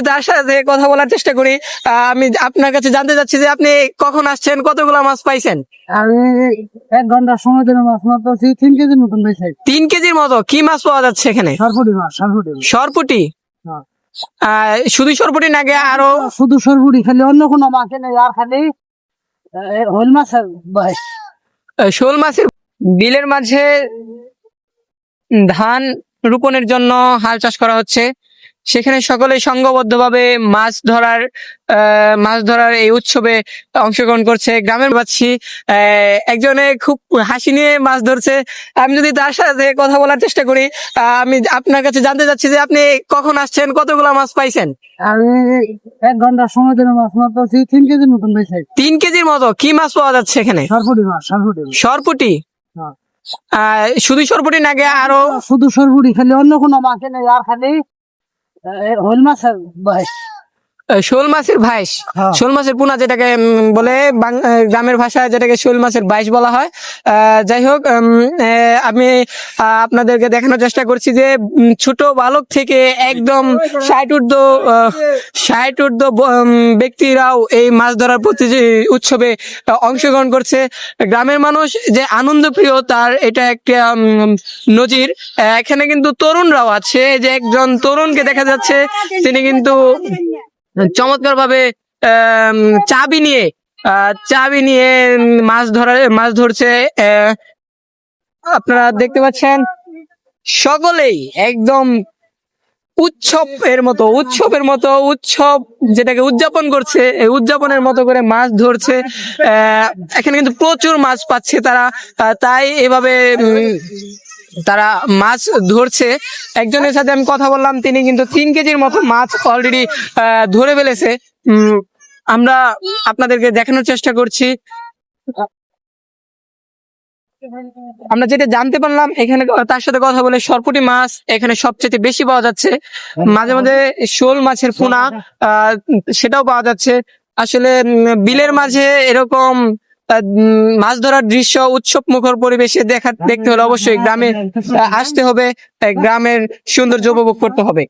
তার সাথে কথা বলার চেষ্টা করি। আমি আপনার কাছে জানতে চাচ্ছি যে আপনি কখন আসছেন, কতগুলো মাছ পাইছেন? আমি 1 ঘন্টার সময় দিলাম, মাছ মাত্র 3 কেজির মতন পেয়েছি। 3 কেজির মতো? কি মাছ পাওয়া যাচ্ছে এখানে? সরপুটি মাছ, সরপুটি। সরপুটি? হ্যাঁ। শুধু সরপুটি নাকি আরো? শুধু সরপুটি, খালি অন্য কোনো মাছ নেই। আর খালি হইল মাছ আর বাইশ। শোল মাছের। বিলের মাঝে ধান রোপণের জন্য হাল চাষ করা হচ্ছে, সেখানে সকলে সংঘবদ্ধভাবে মাছ ধরার এই উৎসবে অংশগ্রহণ করছে। গ্রামের পাচ্ছি একজনে খুব হাসি নিয়ে মাছ ধরছে। আমি যদি তার সাথে কথা বলার চেষ্টা করি, আমি আপনার কাছে জানতে চাচ্ছি যে আপনি কখন আসছেন, কতগুলো মাছ পাইছেন? আমি 1 ঘন্টার সময় দিলাম, মাছ মাত্র 3 কেজির মতন পেয়েছি। 3 কেজির মতো? কি মাছ পাওয়া যাচ্ছে এখানে? সরপুটি মাছ, সরপুটি। সরপুটি? হ্যাঁ। শুধু সরপুটি নাকি আরো? শুধু সরপুটি, খালি অন্য কোনো মাছ নেই। আর খালি হইল মাছ আর বাইশ। শোল মাছের ভাইস? হ্যাঁ। শোল মাছের পোনা যেটাকে বলে গ্রামের ভাষায়, যেটাকে শোল মাছের বাইশ বলা হয়। যাই হোক, আমি আপনাদেরকে দেখানোর চেষ্টা করছি যে ছোট বালক থেকে একদম 60 ঊর্ধ্ব ব্যক্তিরাও এই মাছ ধরার প্রতি উৎসবে অংশগ্রহণ করছে। গ্রামের মানুষ যে আনন্দ প্রিয়, তার এটা একটা নজির। এখানে কিন্তু তরুণরাও আছে, যে একজন তরুণকে দেখা যাচ্ছে, তিনি কিন্তু চমৎকার ভাবে চাবি নিয়ে মাছ ধরছে। আপনারা দেখতে পাচ্ছেন সকলেই একদম উৎসব যেটাকে উদযাপন করছে, এই উদযাপনের মতো করে মাছ ধরছে। এখানে কিন্তু প্রচুর মাছ পাচ্ছে তারা, তাই এভাবে তারা মাছ ধরছে। একজনের সাথে আমি কথা বললাম, তিনি কিন্তু 3 কেজির মতো মাছ অলরেডি ধরে ফেলেছে। আমরা আপনাদেরকে দেখানোর চেষ্টা করছি। আমরা যেটা জানতে পারলাম এখানে তার সাথে কথা বলে, সরপুটি মাছ এখানে সবচেয়ে বেশি পাওয়া যাচ্ছে। মাঝে মাঝে শোল মাছের পোনা সেটাও পাওয়া যাচ্ছে। আসলে বিলের মাঝে এরকম মাছ ধরার দৃশ্য উৎসব মুখর পরিবেশে দেখতে হলে অবশ্যই গ্রামে আসতে হবে, গ্রামের সৌন্দর্য উপভোগ করতে হবে।